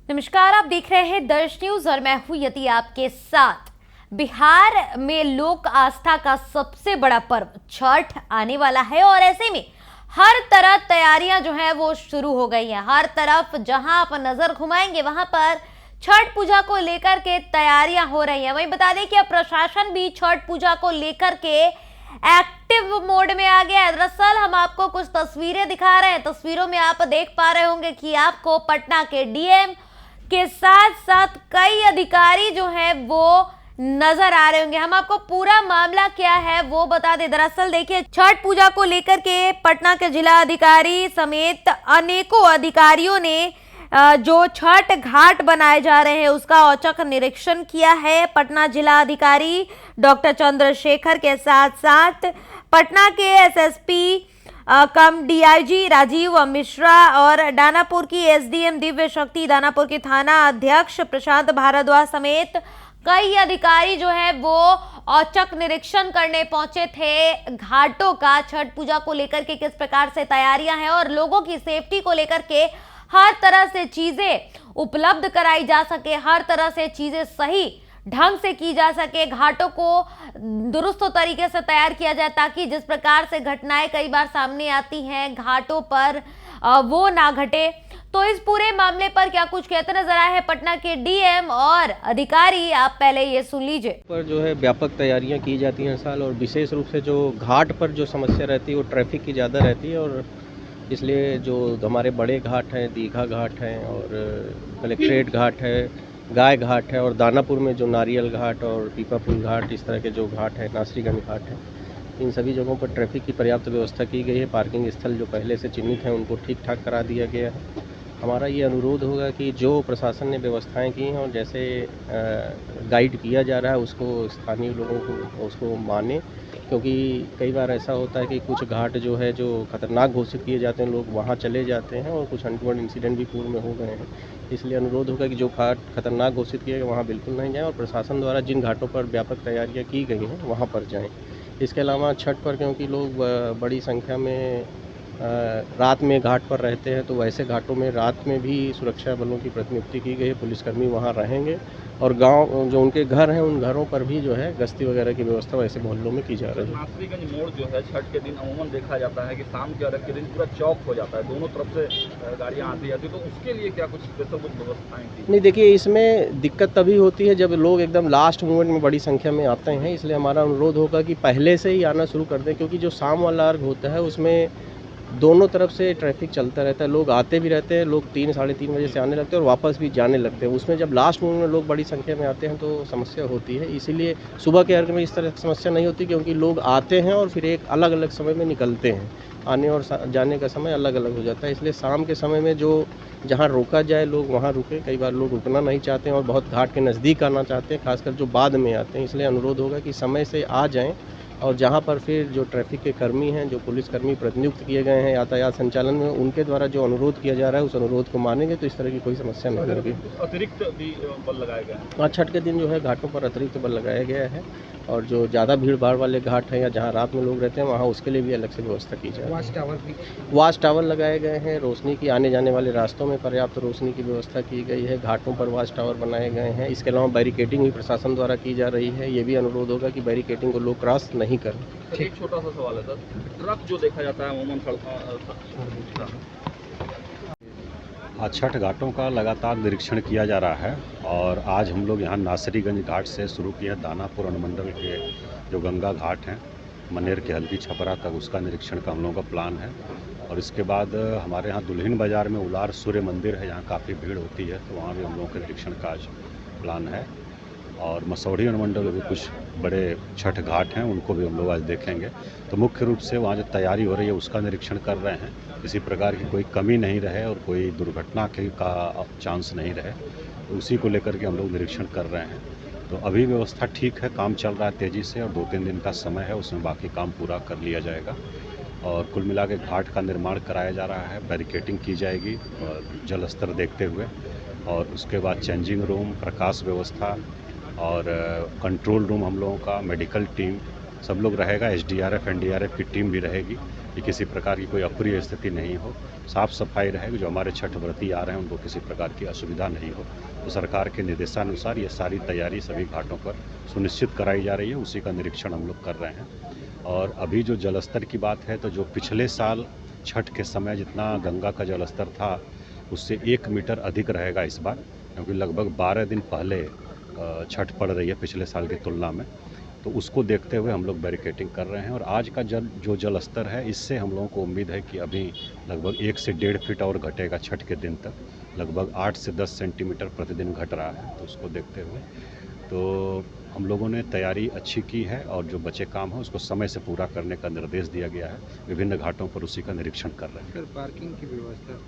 नमस्कार, आप देख रहे हैं दर्श न्यूज और मैं हूं यति आपके साथ। बिहार में लोक आस्था का सबसे बड़ा पर्व छठ आने वाला है और ऐसे में हर तरह तैयारियां जो है वो शुरू हो गई हैं। हर तरफ जहां आप नजर घुमाएंगे वहां पर छठ पूजा को लेकर के तैयारियां हो रही हैं। वहीं बता दें कि अब प्रशासन भी छठ पूजा को लेकर के एक्टिव मोड में आ गया है। दरअसल हम आपको कुछ तस्वीरें दिखा रहे हैं। तस्वीरों में आप देख पा रहे होंगे कि आपको पटना के डीएम के साथ साथ कई अधिकारी जो हैं वो नजर आ रहे होंगे। हम आपको पूरा मामला क्या है वो बता दें। दरअसल देखिए, छठ पूजा को लेकर के पटना के जिला अधिकारी समेत अनेकों अधिकारियों ने जो छठ घाट बनाए जा रहे हैं उसका औचक निरीक्षण किया है। पटना जिला अधिकारी डॉक्टर चंद्रशेखर के साथ साथ पटना के एसएसपी कम डीआईजी राजीव मिश्रा और दानापुर की एसडीएम दिव्य शक्ति, दानापुर की थाना अध्यक्ष प्रशांत भारद्वाज समेत कई अधिकारी जो है वो औचक निरीक्षण करने पहुंचे थे घाटों का। छठ पूजा को लेकर के किस प्रकार से तैयारियां हैं और लोगों की सेफ्टी को लेकर के हर तरह से चीजें उपलब्ध कराई जा सके, हर तरह से चीजें सही ढंग से की जा सके, घाटों को दुरुस्त तरीके से तैयार किया जाए ताकि जिस प्रकार से घटनाएं कई बार सामने आती हैं घाटों पर वो ना घटे। तो इस पूरे मामले पर क्या कुछ कहते नजर आए हैं पटना के डीएम और अधिकारी, आप पहले ये सुन लीजिए। पर जो है व्यापक तैयारियां की जाती हैं हर साल, और विशेष रूप से जो घाट पर जो समस्या रहती है वो ट्रैफिक की ज़्यादा रहती है, और इसलिए जो हमारे बड़े घाट हैं, दीघा घाट हैं और कलेक्ट्रेट घाट है, गाय घाट है, और दानापुर में जो नारियल घाट और पीपापुल घाट, इस तरह के जो घाट है, नासरीगंज घाट है, इन सभी जगहों पर ट्रैफिक की पर्याप्त व्यवस्था की गई है। पार्किंग स्थल जो पहले से चिन्हित हैं उनको ठीक ठाक करा दिया गया है। हमारा ये अनुरोध होगा कि जो प्रशासन ने व्यवस्थाएं की हैं और जैसे गाइड किया जा रहा है उसको स्थानीय लोगों को उसको माने, क्योंकि कई बार ऐसा होता है कि कुछ घाट जो है जो खतरनाक घोषित किए जाते हैं लोग वहाँ चले जाते हैं और कुछ अनटोवर्ड इंसिडेंट भी पूर्व में हो गए हैं। इसलिए अनुरोध होगा कि जो घाट खतरनाक घोषित किए गए वहाँ बिल्कुल नहीं जाएँ और प्रशासन द्वारा जिन घाटों पर व्यापक तैयारियाँ की गई हैं वहाँ पर जाएँ। इसके अलावा छठ पर क्योंकि लोग बड़ी संख्या में रात में घाट पर रहते हैं, तो वैसे घाटों में रात में भी सुरक्षा बलों की प्रतिनियुक्ति की गई है। पुलिसकर्मी वहाँ रहेंगे और गांव जो उनके घर हैं उन घरों पर भी जो है गश्ती वगैरह की व्यवस्था वैसे मोहल्लों में की जा रही है। नासरीगंज मोड़ जो है छठ के दिन अमूमन देखा जाता है कि शाम के अर्घ के दिन पूरा चौक हो जाता है, दोनों तरफ से गाड़ियाँ आती जाती है, तो उसके लिए क्या कुछ स्पेशल कुछ व्यवस्थाएं की? नहीं, देखिए इसमें दिक्कत तभी होती है जब लोग एकदम लास्ट मोमेंट में बड़ी संख्या में आते हैं। इसलिए हमारा अनुरोध होगा कि पहले से ही आना शुरू कर दें, क्योंकि जो शाम वाला अर्घ होता है उसमें दोनों तरफ से ट्रैफिक चलता रहता है, लोग आते भी रहते हैं, लोग 3 साढ़े 3 बजे से आने लगते हैं और वापस भी जाने लगते हैं। उसमें जब लास्ट मोमेंट में लोग बड़ी संख्या में आते हैं तो समस्या होती है। इसीलिए सुबह के अर्घ में इस तरह की समस्या नहीं होती, क्योंकि लोग आते हैं और फिर एक अलग अलग समय में निकलते हैं, आने और जाने का समय अलग अलग हो जाता है। इसलिए शाम के समय में जो जहाँ रोका जाए लोग वहाँ रुके। कई बार लोग रुकना नहीं चाहते हैं और बहुत घाट के नज़दीक आना चाहते हैं, खासकर जो बाद में आते हैं। इसलिए अनुरोध होगा कि समय से आ जाएँ और जहाँ पर फिर जो ट्रैफिक के कर्मी हैं, जो पुलिसकर्मी प्रतिनियुक्त किए गए हैं यातायात संचालन में, उनके द्वारा जो अनुरोध किया जा रहा है उस अनुरोध को मानेंगे तो इस तरह की कोई समस्या नहीं होगी। अतिरिक्त भी बल लगाए गए हैं? हाँ, छठ के दिन जो है घाटों पर अतिरिक्त बल लगाया गया है, और जो ज़्यादा भीड़ भाड़ वाले घाट हैं या जहाँ रात में लोग रहते हैं वहाँ उसके लिए भी अलग से व्यवस्था की जाए। वाच टावर लगाए गए हैं, रोशनी की आने जाने वाले रास्तों में पर्याप्त रोशनी की व्यवस्था की गई है, घाटों पर वाच टावर बनाए गए हैं। इसके अलावा बैरिकेडिंग भी प्रशासन द्वारा की जा रही है। ये भी अनुरोध होगा कि बैरिकेडिंग को लोग क्रॉस नहीं करें। एक छोटा सा सवाल है सर, ट्रक जो देखा जाता है अमूमन सड़कों आज छठ घाटों का लगातार निरीक्षण किया जा रहा है, और आज हम लोग यहाँ नासरीगंज घाट से शुरू किए दानापुर अनुमंडल के जो गंगा घाट हैं, मनेर के हल्दी छपरा तक, उसका निरीक्षण का हम लोगों का प्लान है। और इसके बाद हमारे यहाँ दुल्हिन बाज़ार में उलार सूर्य मंदिर है, यहाँ काफ़ी भीड़ होती है, तो वहाँ भी हम लोगों के निरीक्षण का आज प्लान है। और मसौढ़ी अनुमंडल में भी कुछ बड़े छठ घाट हैं, उनको भी हम लोग आज देखेंगे। तो मुख्य रूप से वहाँ जो तैयारी हो रही है उसका निरीक्षण कर रहे हैं, किसी प्रकार की कोई कमी नहीं रहे और कोई दुर्घटना का चांस नहीं रहे, तो उसी को लेकर के हम लोग निरीक्षण कर रहे हैं। तो अभी व्यवस्था ठीक है, काम चल रहा है तेज़ी से, और 2-3 दिन का समय है, उसमें बाकी काम पूरा कर लिया जाएगा। और कुल मिला के घाट का निर्माण कराया जा रहा है, बैरिकेडिंग की जाएगी और जल स्तर देखते हुए, और उसके बाद चेंजिंग रूम, प्रकाश व्यवस्था और कंट्रोल रूम हम लोगों का, मेडिकल टीम सब लोग रहेगा, एसडीआरएफ एनडीआरएफ की टीम भी रहेगी। कि किसी प्रकार की कोई अप्रिय स्थिति नहीं हो, साफ सफाई रहे, जो हमारे छठ व्रती आ रहे हैं उनको किसी प्रकार की असुविधा नहीं हो। तो सरकार के निर्देशानुसार ये सारी तैयारी सभी घाटों पर सुनिश्चित कराई जा रही है, उसी का निरीक्षण हम लोग कर रहे हैं। और अभी जो जलस्तर की बात है, तो जो पिछले साल छठ के समय जितना गंगा का जलस्तर था उससे 1 मीटर अधिक रहेगा इस बार, क्योंकि लगभग 12 दिन पहले छठ पड़ रही है पिछले साल की तुलना में। तो उसको देखते हुए हम लोग बैरिकेडिंग कर रहे हैं। और आज का जो जल स्तर है, इससे हम लोगों को उम्मीद है कि अभी लगभग 1 से 1.5 फीट और घटेगा छठ के दिन तक, लगभग 8 से 10 सेंटीमीटर प्रतिदिन घट रहा है। तो उसको देखते हुए तो हम लोगों ने तैयारी अच्छी की है और जो बचे काम है उसको समय से पूरा करने का निर्देश दिया गया है। विभिन्न घाटों पर उसी का निरीक्षण कर रहे हैं। सर, पार्किंग की व्यवस्था?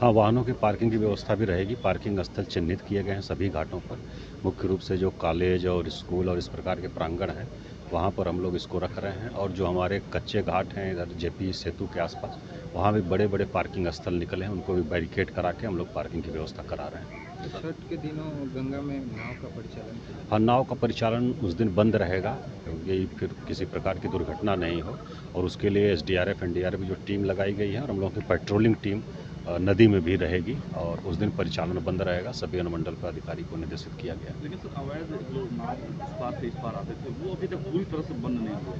हाँ, वाहनों की पार्किंग की व्यवस्था भी रहेगी। पार्किंग स्थल चिन्हित किए गए हैं सभी घाटों पर। मुख्य रूप से जो कॉलेज और स्कूल और इस प्रकार के प्रांगण हैं वहाँ पर हम लोग इसको रख रहे हैं। और जो हमारे कच्चे घाट हैं इधर जेपी सेतु के आसपास, वहाँ भी बड़े बड़े पार्किंग स्थल निकले हैं, उनको भी बैरिकेड करा के हम लोग पार्किंग की व्यवस्था करा रहे हैं। छठ के दिनों गंगा में नाव का परिचालन? हाँ, नाव का परिचालन उस दिन बंद रहेगा, क्योंकि फिर किसी प्रकार की दुर्घटना नहीं हो। और उसके लिए SDRF NDRF जो टीम लगाई गई है और हम लोगों की पेट्रोलिंग टीम नदी में भी रहेगी और उस दिन परिचालन बंद रहेगा। सभी अनुमंडल पर अधिकारी को निर्देशित किया गया। लेकिन सर, अवैध जो नाव इस पार से इस पार आते थे वो अभी तक पूरी तरह से बंद नहीं हुआ।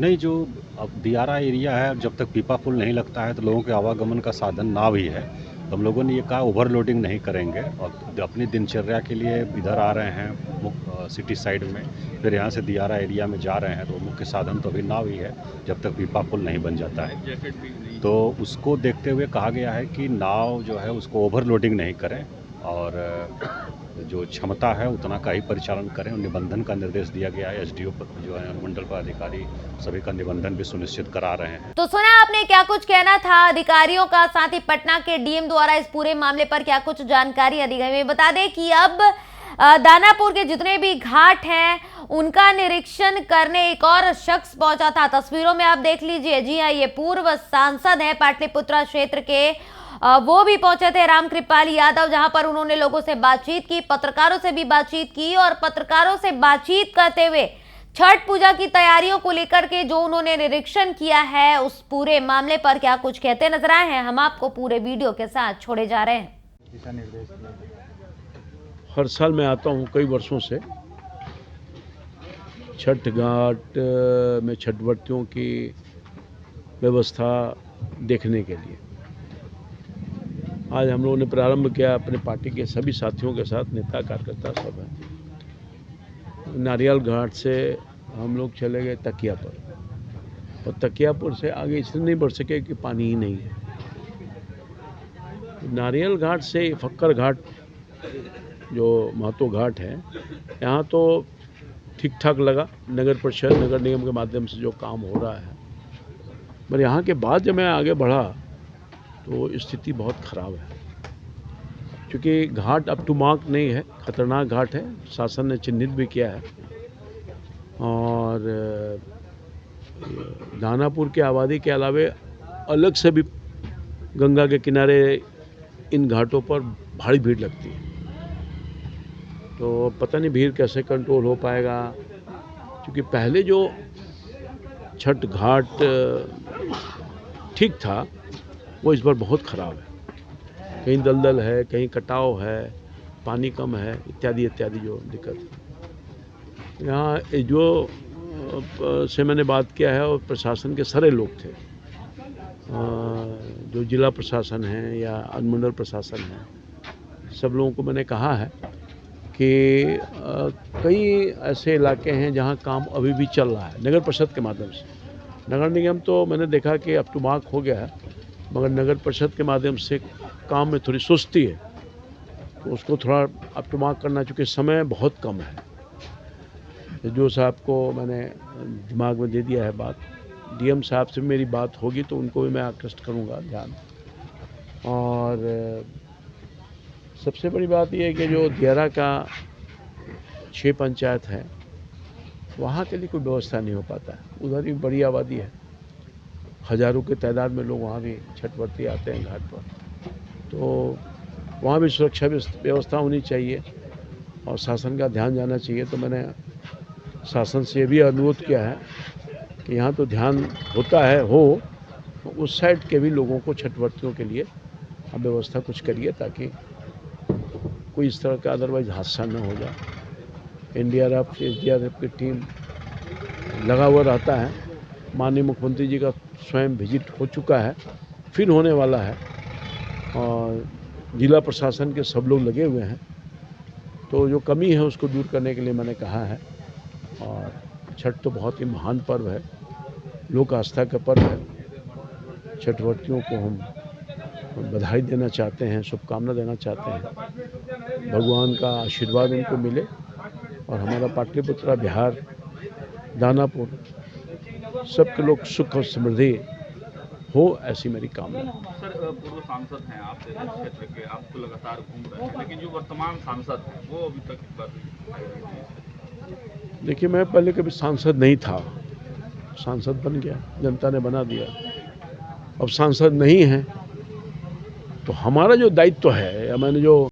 नहीं, जो अब दियारा एरिया है, जब तक पीपा पुल नहीं लगता है तो लोगों के आवागमन का साधन नाव ही है। तो हम लोगों ने ये कहा ओवरलोडिंग नहीं करेंगे और अपनी दिनचर्या के लिए इधर आ रहे हैं सिटी साइड में, फिर यहाँ से दियारा एरिया में जा रहे हैं, तो मुख्य साधन तो अभी नाव ही है जब तक पीपा पुल नहीं बन जाता है। जैकेट भी नहीं। तो उसको देखते हुए कहा गया है कि नाव जो है उसको ओवरलोडिंग नहीं करें और जो क्षमता है उतना का ही परिचालन करें। और निबंधन का निर्देश दिया गया है। SDO पर जो है अनुमंडल पर अधिकारी सभी का निबंधन भी सुनिश्चित करा रहे हैं। तो सुना आपने क्या कुछ कहना था अधिकारियों का, साथ ही पटना के DM द्वारा इस पूरे मामले पर क्या कुछ जानकारी दी गई। बता दें कि अब दानापुर के जितने भी घाट हैं उनका निरीक्षण करने एक और शख्स पहुंचा था। तस्वीरों में आप देख लीजिए। जी हाँ, ये पूर्व सांसद है पाटलिपुत्रा क्षेत्र के, वो भी पहुंचे थे, रामकृपाल यादव, जहां पर उन्होंने लोगों से बातचीत की, पत्रकारों से भी बातचीत की। और पत्रकारों से बातचीत करते हुए छठ पूजा की तैयारियों को लेकर के जो उन्होंने निरीक्षण किया है उस पूरे मामले पर क्या कुछ कहते नजर आए हैं, हम आपको पूरे वीडियो के साथ छोड़े जा रहे हैं। दिशा निर्देश? हर साल मैं आता हूँ कई वर्षों से छठ घाट में छठव्रतियों की व्यवस्था देखने के लिए। आज हम लोगों ने प्रारंभ किया अपने पार्टी के सभी साथियों के साथ, नेता कार्यकर्ता सब हैं। नारियल घाट से हम लोग चले गए तकियापुर, और तकियापुर से आगे इसलिए नहीं बढ़ सके कि पानी ही नहीं है। नारियल घाट से फक्कर घाट जो महतो घाट है, यहाँ तो ठीक ठाक लगा। नगर परिषद नगर निगम के माध्यम से जो काम हो रहा है, पर यहाँ के बाद जब मैं आगे बढ़ा तो स्थिति बहुत ख़राब है, क्योंकि घाट अप टू मार्क नहीं है, खतरनाक घाट है, शासन ने चिन्हित भी किया है। और दानापुर की आबादी के अलावे अलग से भी गंगा के किनारे इन घाटों पर भारी भीड़ लगती है। तो पता नहीं भीड़ कैसे कंट्रोल हो पाएगा, क्योंकि पहले जो छठ घाट ठीक था वो इस बार बहुत ख़राब है। कहीं दलदल है, कहीं कटाव है, पानी कम है, इत्यादि इत्यादि जो दिक्कत है। यहाँ जो से मैंने बात किया है और प्रशासन के सारे लोग थे, जो जिला प्रशासन है या अनुमंडल प्रशासन है, सब लोगों को मैंने कहा है कि कई ऐसे इलाके हैं जहाँ काम अभी भी चल रहा है नगर परिषद के माध्यम से। नगर निगम तो मैंने देखा कि अप टू मार्क हो गया है, मगर नगर परिषद के माध्यम से काम में थोड़ी सुस्ती है, तो उसको थोड़ा अप टू मार्क करना, चूँकि समय बहुत कम है। जो साहब को मैंने दिमाग में दे दिया है बात, DM साहब से मेरी बात होगी तो उनको भी मैं आकृष्ट करूँगा ध्यान। और सबसे बड़ी बात यह है कि जो दियारा का 6 पंचायत है, वहाँ के लिए कोई व्यवस्था नहीं हो पाता है। उधर भी बड़ी आबादी है, हज़ारों की तादाद में लोग वहाँ भी छठव्रती आते हैं घाट पर, तो वहाँ भी सुरक्षा व्यवस्था होनी चाहिए और शासन का ध्यान जाना चाहिए। तो मैंने शासन से भी अनुरोध किया है कि यहाँ तो ध्यान होता है तो उस साइड के भी लोगों को छठवर्तियों के लिए आप व्यवस्था कुछ करिए ताकि कोई इस तरह का अदरवाइज हादसा न हो जाए। NDRF SDRF की टीम लगा हुआ रहता है। माननीय मुख्यमंत्री जी का स्वयं विजिट हो चुका है, फिर होने वाला है, और जिला प्रशासन के सब लोग लगे हुए हैं। तो जो कमी है उसको दूर करने के लिए मैंने कहा है। और छठ तो बहुत ही महान पर्व है, लोक आस्था का पर्व है। छठवर्तियों को हम बधाई देना चाहते हैं, शुभकामना देना चाहते हैं। भगवान का आशीर्वाद उनको मिले और हमारा पाटलिपुत्रा बिहार, दानापुर, सबके लोग सुख और समृद्धि हो, ऐसी मेरी कामना है। सर, पूर्व सांसद हैं आप इस क्षेत्र के, आप तो लगातार घूम रहे हैं, लेकिन जो वर्तमान सांसद हैं वो अभी तक इस बार दिखाई नहीं दिए। देखिए, मैं पहले कभी सांसद नहीं था, सांसद बन गया, जनता ने बना दिया। अब सांसद नहीं है तो हमारा जो दायित्व है, या मैंने जो